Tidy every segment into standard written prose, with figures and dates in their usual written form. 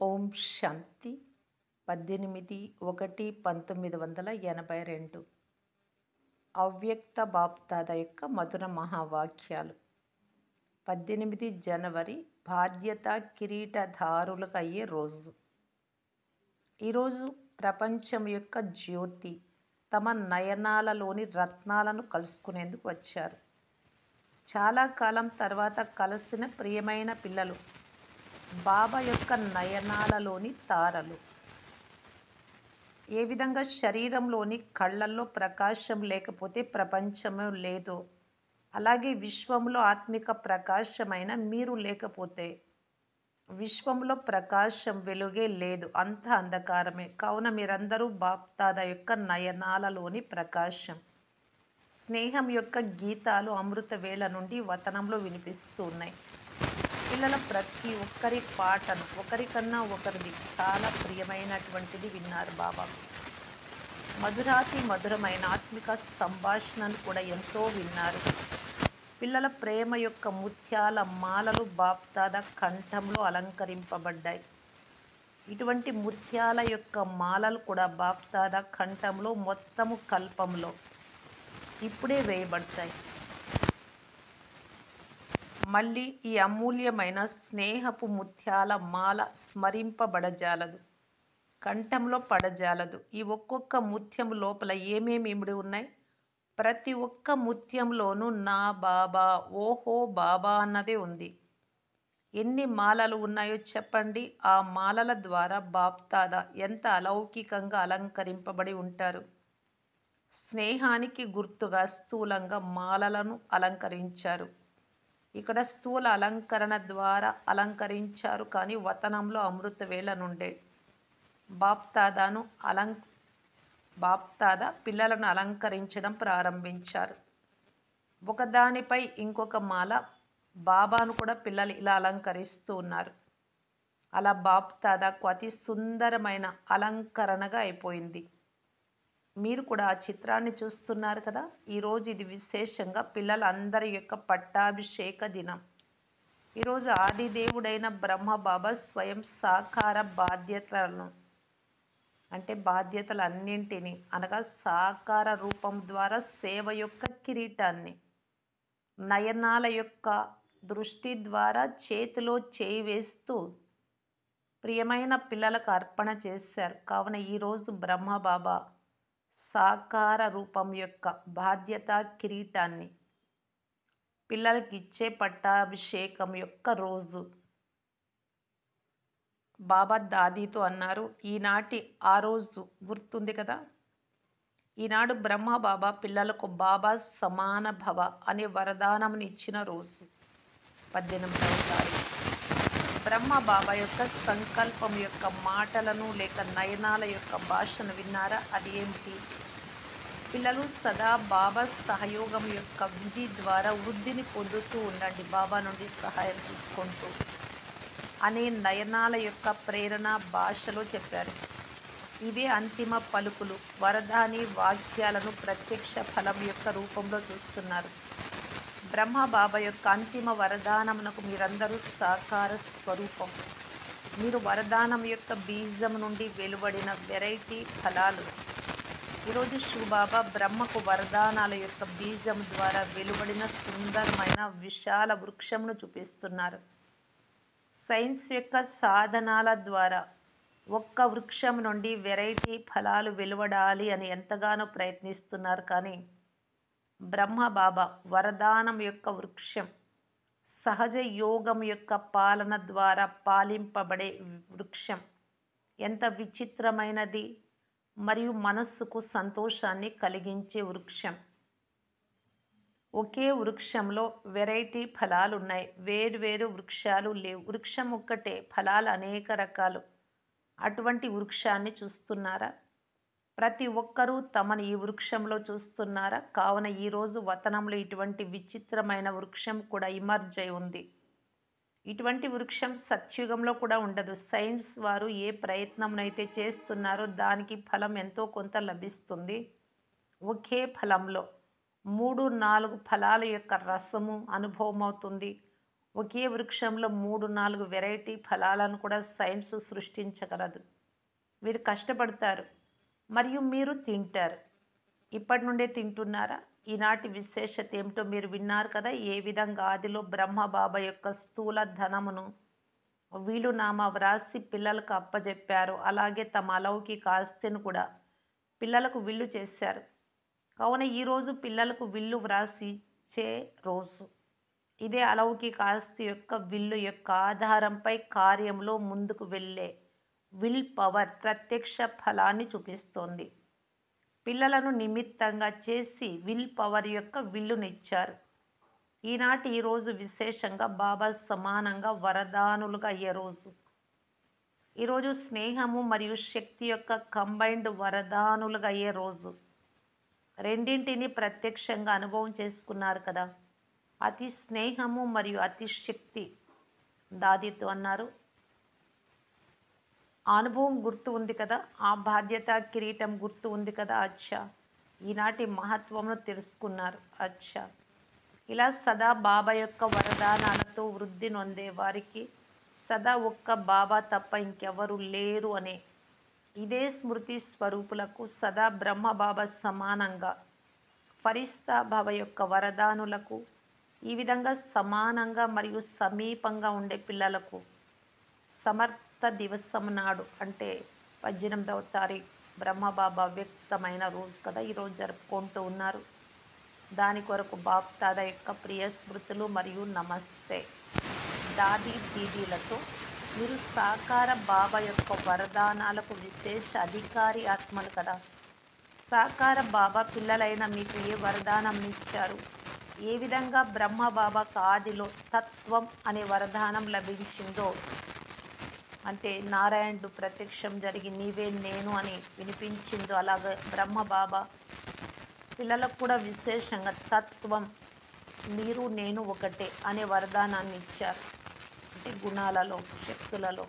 ఓం శాంతి 18/1/1982 అవ్యక్త బాప్దాద యొక్క మధుర మహావాక్యాలు. 18 జనవరి బాధ్యత కిరీటధారులకు అయ్యే రోజు. ఈరోజు ప్రపంచం యొక్క జ్యోతి తమ నయనాలలోని రత్నాలను కలుసుకునేందుకు వచ్చారు. చాలా కాలం తర్వాత కలిసిన ప్రియమైన పిల్లలు, బాబా యొక్క నయనాలలోని తారలు. ఏ విధంగా శరీరంలోని కళ్ళల్లో ప్రకాశం లేకపోతే ప్రపంచమే లేదో, అలాగే విశ్వంలో ఆత్మిక ప్రకాశమైన మీరు లేకపోతే విశ్వంలో ప్రకాశం వెలుగే లేదు, అంత అంధకారమే. కావున మీరందరూ బాప్దాద యొక్క నయనాలలోని ప్రకాశం. స్నేహం యొక్క గీతాలు అమృత వేళ నుండి వతనంలో వినిపిస్తూ ఉన్నాయి. పిల్లల ప్రతి ఒక్కరి పాటను ఒకరికన్నా ఒకరిది చాలా ప్రియమైనటువంటిది విన్నారు బాబా. మధురాతి మధురమైన ఆత్మిక సంభాషణను కూడా ఎంతో విన్నారు. పిల్లల ప్రేమ యొక్క ముత్యాల మాలలు బాప్దాద కంఠంలో అలంకరింపబడ్డాయి. ఇటువంటి ముత్యాల యొక్క మాలలు కూడా బాప్దాద కంఠంలో మొత్తము కల్పంలో ఇప్పుడే వేయబడతాయి. మళ్ళీ ఈ అమూల్యమైన స్నేహపు ముత్యాల మాల స్మరింపబడజాలదు, కంఠంలో పడజాలదు. ఈ ఒక్కొక్క ముత్యం లోపల ఏమేమి ఇమిడి ఉన్నాయి? ప్రతి ఒక్క ముత్యంలోనూ నా బాబా, ఓహో బాబా అన్నదే ఉంది. ఎన్ని మాలలు ఉన్నాయో చెప్పండి. ఆ మాలల ద్వారా బాప్దాద ఎంత అలౌకికంగా అలంకరింపబడి ఉంటారు. స్నేహానికి గుర్తుగా స్థూలంగా మాలలను అలంకరించారు. ఇక్కడ స్థూల అలంకరణ ద్వారా అలంకరించారు, కానీ వతనంలో అమృత వేళ నుండే బాప్దాద పిల్లలను అలంకరించడం ప్రారంభించారు. ఒకదానిపై ఇంకొక మాల బాబాను కూడా పిల్లలు ఇలా అలంకరిస్తూ ఉన్నారు. అలా బాప్దాదాకు అతి సుందరమైన అలంకరణగా అయిపోయింది. మీరు కూడా ఆ చిత్రాన్ని చూస్తున్నారు కదా. ఈరోజు ఇది విశేషంగా పిల్లలందరి యొక్క పట్టాభిషేక దినం. ఈరోజు ఆదిదేవుడైన బ్రహ్మ బాబా స్వయం సాకార బాధ్యతలను, అంటే బాధ్యతలన్నింటినీ అనగా సాకార రూపం ద్వారా సేవ యొక్క కిరీటాన్ని, నయనాల యొక్క దృష్టి ద్వారా చేతిలో చేయి వేస్తూ ప్రియమైన పిల్లలకు అర్పణ చేశారు. కావున ఈరోజు బ్రహ్మ బాబా సాకార రూపం యొక్క బాధ్యత కిరీటాన్ని పిల్లలకి ఇచ్చే పట్టాభిషేకం యొక్క రోజు. బాబా దాదీతో అన్నారు, ఈనాటి ఆ రోజు గుర్తుంది కదా. ఈనాడు బ్రహ్మ బాబా పిల్లలకు బాబా సమాన భవ అనే వరదానంని ఇచ్చిన రోజు 18వ తారీఖు. బ్రహ్మ బాబా యొక్క సంకల్పం యొక్క మాటలను లేక నయనాల యొక్క భాషను విన్నారా? అది ఏమిటి? పిల్లలు సదా బాబా సహయోగం యొక్క విధి ద్వారా వృద్ధిని పొందుతూ ఉండండి, బాబా నుండి సహాయం తీసుకుంటూ అనే నయనాల యొక్క ప్రేరణ భాషలో చెప్పారు. ఇవే అంతిమ పలుకులు, వరదాని వాక్యాలను ప్రత్యక్ష ఫలం యొక్క రూపంలో చూస్తున్నారు. బ్రహ్మ బాబా యొక్క అంతిమ వరదానమునకు మీరందరూ సాకార స్వరూపం. మీరు వరదానం యొక్క బీజం నుండి వెలువడిన వెరైటీ ఫలాలు. ఈరోజు శివబాబా బ్రహ్మకు వరదానాల యొక్క బీజం ద్వారా వెలువడిన సుందరమైన విశాల వృక్షంను చూపిస్తున్నారు. సైన్స్ యొక్క సాధనాల ద్వారా ఒక్క వృక్షం నుండి వెరైటీ ఫలాలు వెలువడాలి అని ఎంతగానో ప్రయత్నిస్తున్నారు, కానీ బ్రహ్మ బాబా వరదానం యొక్క వృక్షం సహజ యోగం యొక్క పాలన ద్వారా పాలింపబడే వృక్షం ఎంత విచిత్రమైనది మరియు మనస్సుకు సంతోషాన్ని కలిగించే వృక్షం. ఒకే వృక్షంలో వెరైటీ ఫలాలు ఉన్నాయి, వేరు వృక్షాలు లేవు. వృక్షం ఒక్కటే, ఫలాలు అనేక రకాలు. అటువంటి వృక్షాన్ని చూస్తున్నారా? ప్రతి ఒక్కరూ తమను ఈ వృక్షంలో చూస్తున్నారా? కావున ఈరోజు వతనంలో ఇటువంటి విచిత్రమైన వృక్షం కూడా ఇమర్జ్ అయి ఉంది. ఇటువంటి వృక్షం సత్యుగంలో కూడా ఉండదు. సైన్స్ వారు ఏ ప్రయత్నంనైతే చేస్తున్నారో దానికి ఫలం ఎంతో కొంత లభిస్తుంది. ఒకే ఫలంలో 3-4 ఫలాల యొక్క రసము అనుభవం అవుతుంది. ఒకే వృక్షంలో 3, 4 వెరైటీ ఫలాలను కూడా సైన్స్ సృష్టించగలదు. మీరు కష్టపడతారు మరియు మీరు తింటారు. ఇప్పటి నుండే తింటున్నారా? ఈనాటి విశేషత ఏమిటో మీరు విన్నారు కదా! ఏ విధంగా ఆదిలో బ్రహ్మ బాబా యొక్క స్థూల ధనమును వీలునామా వ్రాసి పిల్లలకు అప్పజెప్పారు. అలాగే తమ అలౌకిక ఆస్తిని కూడా పిల్లలకు విల్లు చేశారు. కావున ఈరోజు పిల్లలకు విల్లు వ్రాసి ఇచ్చే రోజు. ఇదే అలౌకిక ఆస్తి యొక్క విల్లు యొక్క ఆధారంపై కార్యంలో ముందుకు వెళ్ళే విల్ పవర్ ప్రత్యక్ష ఫలాన్ని చూపిస్తోంది. పిల్లలను నిమిత్తంగా చేసి విల్ పవర్ యొక్క విల్లునిచ్చారు. ఈనాటి ఈ రోజు విశేషంగా బాబా సమానంగా వరదానులుగా అయ్యే రోజు. ఈరోజు స్నేహము మరియు శక్తి యొక్క కంబైన్డ్ వరదానులుగా అయ్యే రోజు. రెండింటిని ప్రత్యక్షంగా అనుభవం చేసుకున్నారు కదా! అతి స్నేహము మరియు అతి శక్తి. దాదీతో అన్నారు, ఆ అనుభవం గుర్తు ఉంది కదా, ఆ బాధ్యత కిరీటం గుర్తు ఉంది కదా. అచ్చా, ఈనాటి మహత్వమును తెలుసుకున్నారు. అచ్చా, ఇలా సదా బాబా యొక్క వరదానాలతో వృద్ధి నొందే వారికి సదా ఒక్క బాబా తప్ప ఇంకెవరు లేరు అనే ఇదే స్మృతి స్వరూపులకు సదా బ్రహ్మ బాబా సమానంగా ఫరిస్తా బాబా యొక్క వరదానులకు ఈ విధంగా సమానంగా మరియు సమీపంగా ఉండే పిల్లలకు సమర్థ దివసం నాడు అంటే 18వ తారీఖు బ్రహ్మబాబా వ్యక్తమైన రోజు కదా ఈరోజు జరుపుకుంటూ ఉన్నారు. దాని కొరకు బాప్దాదా యొక్క ప్రియ స్మృతులు మరియు నమస్తే. దాదీ దీదీలతో మీరు సాకార బాబా యొక్క వరదానాలకు విశేష అధికారి ఆత్మలు కదా. సాకార బాబా పిల్లలైన మీకు ఏ వరదానం ఇచ్చారు? ఏ విధంగా బ్రహ్మ బాబాకు ఆదిలో తత్వం అనే వరదానం లభించిందో, అంటే నారాయణుడు ప్రత్యక్షం జరిగి నీవే నేను అని వినిపించిందో, అలాగే బ్రహ్మ బాబా పిల్లలకు కూడా విశేషంగా తత్వం మీరు నేను ఒకటే అనే వరదానాన్ని ఇచ్చారు. అంటే గుణాలలో, శక్తులలో.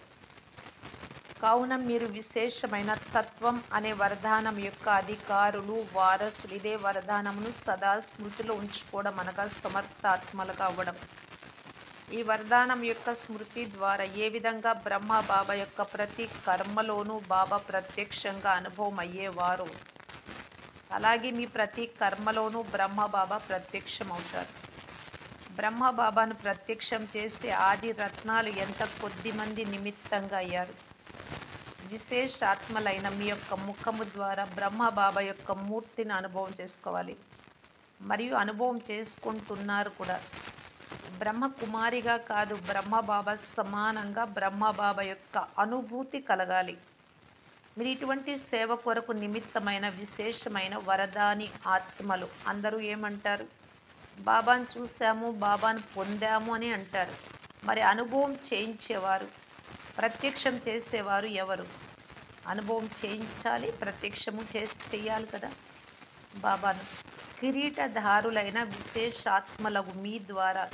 కావున మీరు విశేషమైన తత్వం అనే వరదానం యొక్క అధికారులు, వారసులు. ఇదే వరదానమును సదా స్మృతిలో ఉంచుకోవడం అనగా సమర్థాత్మలుగా అవ్వడం. ఈ వరదానం యొక్క స్మృతి ద్వారా ఏ విధంగా బ్రహ్మ బాబా యొక్క ప్రతి కర్మలోనూ బాబా ప్రత్యక్షంగా అనుభవం అయ్యేవారు, అలాగే మీ ప్రతి కర్మలోనూ బ్రహ్మ బాబా ప్రత్యక్షమవుతారు. బ్రహ్మ బాబాను ప్రత్యక్షం చేసే ఆది రత్నాలు ఎంత కొద్ది మంది నిమిత్తంగా అయ్యారు. విశేషాత్మలైన మీ యొక్క ముఖము ద్వారా బ్రహ్మ బాబా యొక్క మూర్తిని అనుభవం చేసుకోవాలి మరియు అనుభవం చేసుకుంటున్నారు కూడా. బ్రహ్మ కుమారిగా కాదు, బ్రహ్మ బాబా సమానంగా బ్రహ్మ బాబా యొక్క అనుభూతి కలగాలి. మీరు ఇటువంటి సేవ కొరకు నిమిత్తమైన విశేషమైన వరదాని ఆత్మలు. అందరూ ఏమంటారు? బాబాను చూసాము, బాబాను పొందాము అని అంటారు. మరి అనుభవం చేయించేవారు, ప్రత్యక్షం చేసేవారు ఎవరు? అనుభవం చేయించాలి, ప్రత్యక్షము చెయ్యాలి కదా బాబాను. కిరీటధారులైన విశేషాత్మలకు మీ ద్వారా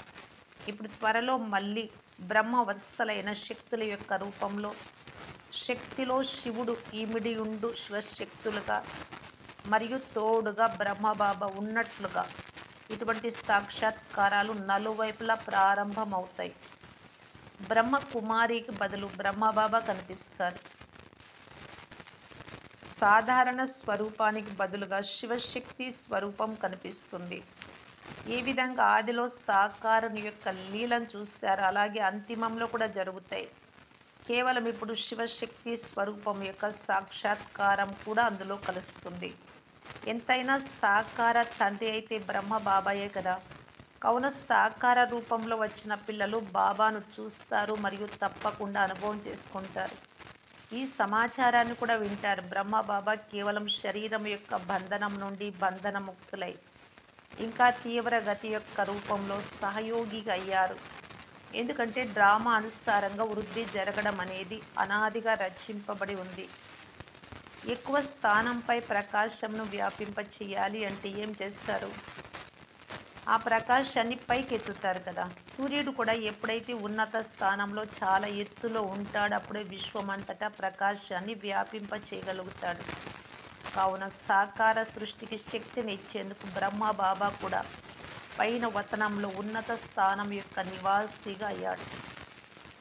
ఇప్పుడు త్వరలో మళ్ళీ బ్రహ్మవత్సలైన శక్తుల యొక్క రూపంలో, శక్తిలో శివుడు ఈమిడియుండు శివశక్తులుగా మరియు తోడుగా బ్రహ్మబాబా ఉన్నట్లుగా ఇటువంటి సాక్షాత్కారాలు నలువైపులా ప్రారంభమవుతాయి. బ్రహ్మ కుమారికి బదులు బ్రహ్మబాబా కనిపిస్తారు. సాధారణ స్వరూపానికి బదులుగా శివశక్తి స్వరూపం కనిపిస్తుంది. ఏ విధంగా ఆదిలో సాకారుని యొక్క లీలను చూశారు, అలాగే అంతిమంలో కూడా జరుగుతాయి. కేవలం ఇప్పుడు శివశక్తి స్వరూపం యొక్క సాక్షాత్కారం కూడా అందులో కలుస్తుంది. ఎంతైనా సాకార తండ్రి అయితే బ్రహ్మ బాబాయే కదా. కావున సాకార రూపంలో వచ్చిన పిల్లలు బాబాను చూస్తారు మరియు తప్పకుండా అనుభవం చేసుకుంటారు. ఈ సమాచారాన్ని కూడా వింటారు. బ్రహ్మ బాబా కేవలం శరీరం యొక్క బంధనం నుండి బంధనముక్తులై ఇంకా తీవ్ర గతి యొక్క రూపంలో సహయోగిగా అయ్యారు. ఎందుకంటే డ్రామా అనుసారంగా వృద్ధి జరగడం అనేది అనాదిగా రచింపబడి ఉంది. ఎక్కువ స్థానంపై ప్రకాశంను వ్యాపింప చేయాలి అంటే ఏం చేస్తారు? ఆ ప్రకాశాన్ని పైకెత్తుతారు కదా. సూర్యుడు కూడా ఎప్పుడైతే ఉన్నత స్థానంలో చాలా ఎత్తులో ఉంటాడో అప్పుడే విశ్వమంతటా ప్రకాశాన్ని వ్యాపింప చేయగలుగుతాడు. కావున సాకార సృష్టికి శక్తిని ఇచ్చేందుకు బ్రహ్మ బాబా కూడా పైన వతనంలో ఉన్నత స్థానం యొక్క నివాసిగా అయ్యాడు.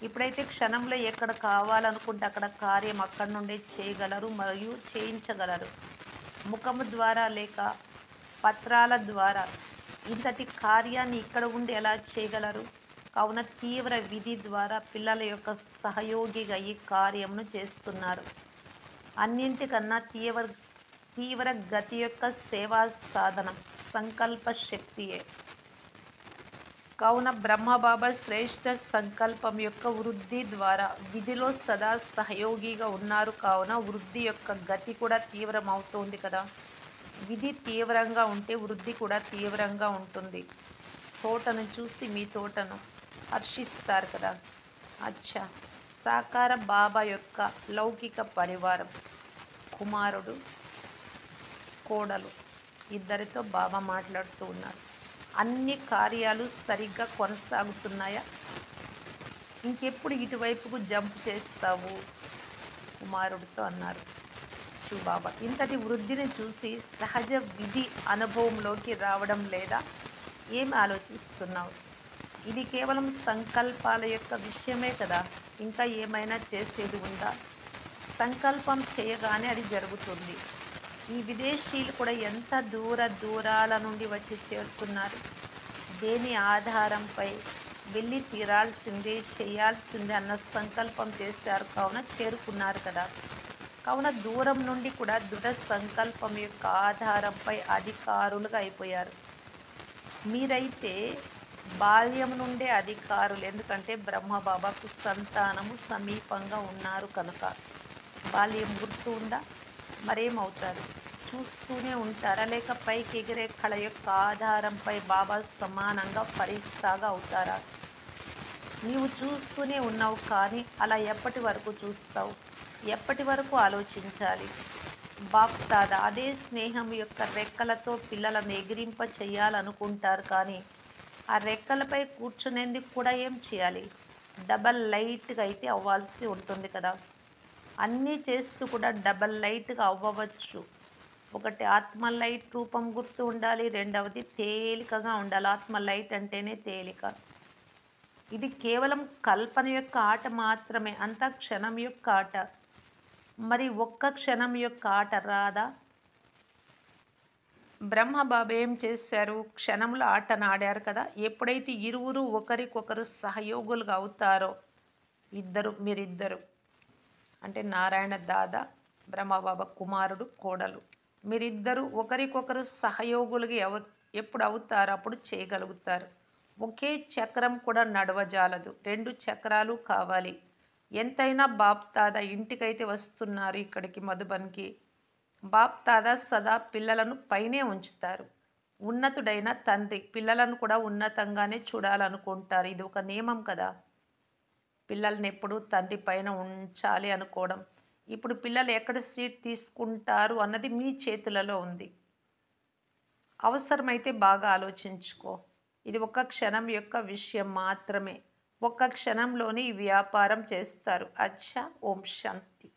ఇప్పుడైతే క్షణంలో ఎక్కడ కావాలనుకుంటే అక్కడ కార్యం అక్కడి నుండే చేయగలరు మరియు చేయించగలరు. ముఖము ద్వారా లేక పత్రాల ద్వారా ఇంతటి కార్యాన్ని ఇక్కడ ఉండి ఎలా చేయగలరు? కావున తీవ్ర విధి ద్వారా పిల్లల యొక్క సహయోగిగా ఈ కార్యమును చేస్తున్నారు. అన్నింటికన్నా తీవ్ర గతి యొక్క సేవా సాధనం సంకల్ప శక్తియే. కావున బ్రహ్మబాబా శ్రేష్ఠ సంకల్పం యొక్క వృద్ధి ద్వారా విధిలో సదా సహయోగిగా ఉన్నారు. కావున వృద్ధి యొక్క గతి కూడా తీవ్రమవుతోంది కదా. విధి తీవ్రంగా ఉంటే వృద్ధి కూడా తీవ్రంగా ఉంటుంది. తోటను చూసి మీ తోటను హర్షిస్తారు కదా. అచ్చా, సాకార బాబా యొక్క లౌకిక పరివారం కుమారుడు కోడలు ఇద్దరితో బాబా మాట్లాడుతూ ఉన్నారు. అన్ని కార్యాలు సరిగ్గా కొనసాగుతున్నాయా? ఇంకెప్పుడు ఇటువైపుకు జంప్ చేస్తావు? కుమారుడితో అన్నారు శివబాబా. ఇంతటి వృద్ధిని చూసి సహజ విధి అనుభవంలోకి రావడం లేదా? ఏమి ఆలోచిస్తున్నావు? ఇది కేవలం సంకల్పాల యొక్క విషయమే కదా. ఇంకా ఏమైనా చేసేది ఉందా? సంకల్పం చేయగానే అది జరుగుతుంది. ఈ విదేశీయులు కూడా ఎంత దూరాల నుండి వచ్చి చేరుకున్నారు. దేని ఆధారంపై వెళ్ళి తీరాల్సిందే, చేయాల్సిందే అన్న సంకల్పం చేశారు. కావున చేరుకున్నారు కదా. కావున దూరం నుండి కూడా దృఢ సంకల్పం యొక్క ఆధారంపై అధికారులుగా అయిపోయారు. మీరైతే బాల్యం నుండే అధికారులు. ఎందుకంటే బ్రహ్మబాబాకు సంతానము సమీపంగా ఉన్నారు కనుక. బాల్యం గుర్తు ఉందా? మరేమవుతారు? చూస్తూనే ఉంటారా? లేక పైకి ఎగిరే కళ యొక్క ఆధారంపై బాబా సమానంగా ఫరిస్తాగా అవుతారా? నీవు చూస్తూనే ఉన్నావు, కానీ అలా ఎప్పటి వరకు చూస్తావు? ఎప్పటి వరకు ఆలోచించాలి? బాప్ దాదా అదే స్నేహం యొక్క రెక్కలతో పిల్లలను ఎగిరింప చేయాలనుకుంటారు, కానీ ఆ రెక్కలపై కూర్చునేందుకు కూడా ఏం చేయాలి? డబల్ లైట్గా అయితే అవ్వాల్సి ఉంటుంది కదా. అన్నీ చేస్తూ కూడా డబల్ లైట్గా అవ్వవచ్చు. ఒకటి ఆత్మ లైట్ రూపం గుర్తు ఉండాలి, రెండవది తేలికగా ఉండాలి. ఆత్మ లైట్ అంటేనే తేలిక. ఇది కేవలం కల్పన యొక్క ఆట మాత్రమే, అంతా క్షణం యొక్క ఆట. మరి ఒక్క క్షణం యొక్క ఆట రాదా? బ్రహ్మబాబా ఏం చేశారు? క్షణంలో ఆటనాడారు కదా. ఎప్పుడైతే ఇరువురు ఒకరికొకరు సహయోగులుగా అవుతారో, మీరిద్దరు అంటే నారాయణ దాదా, బ్రహ్మబాబా కుమారుడు కోడలు, మీరిద్దరూ ఒకరికొకరు సహయోగులుగా ఎప్పుడు అవుతారో అప్పుడు చేయగలుగుతారు. ఒకే చక్రం కూడా నడవజాలదు, 2 చక్రాలు కావాలి. ఎంతైనా బాప్ దాదా ఇంటికైతే వస్తున్నారు, ఇక్కడికి మధుబన్కి. బాప్ దాదా సదా పిల్లలను పైనే ఉంచుతారు. ఉన్నతుడైన తండ్రి పిల్లలను కూడా ఉన్నతంగానే చూడాలనుకుంటారు. ఇది ఒక నియమం కదా. పిల్లల్ని ఎప్పుడు తండ్రి పైన ఉంచాలి అనుకోవడం. ఇప్పుడు పిల్లలు ఎక్కడ సీట్ తీసుకుంటారు అన్నది మీ చేతులలో ఉంది. అవసరమైతే బాగా ఆలోచించుకో. ఇది ఒక క్షణం యొక్క విషయం మాత్రమే. ఒక్క క్షణంలోనే ఈ వ్యాపారం చేస్తారు. అచ్చా, ఓం శాంతి.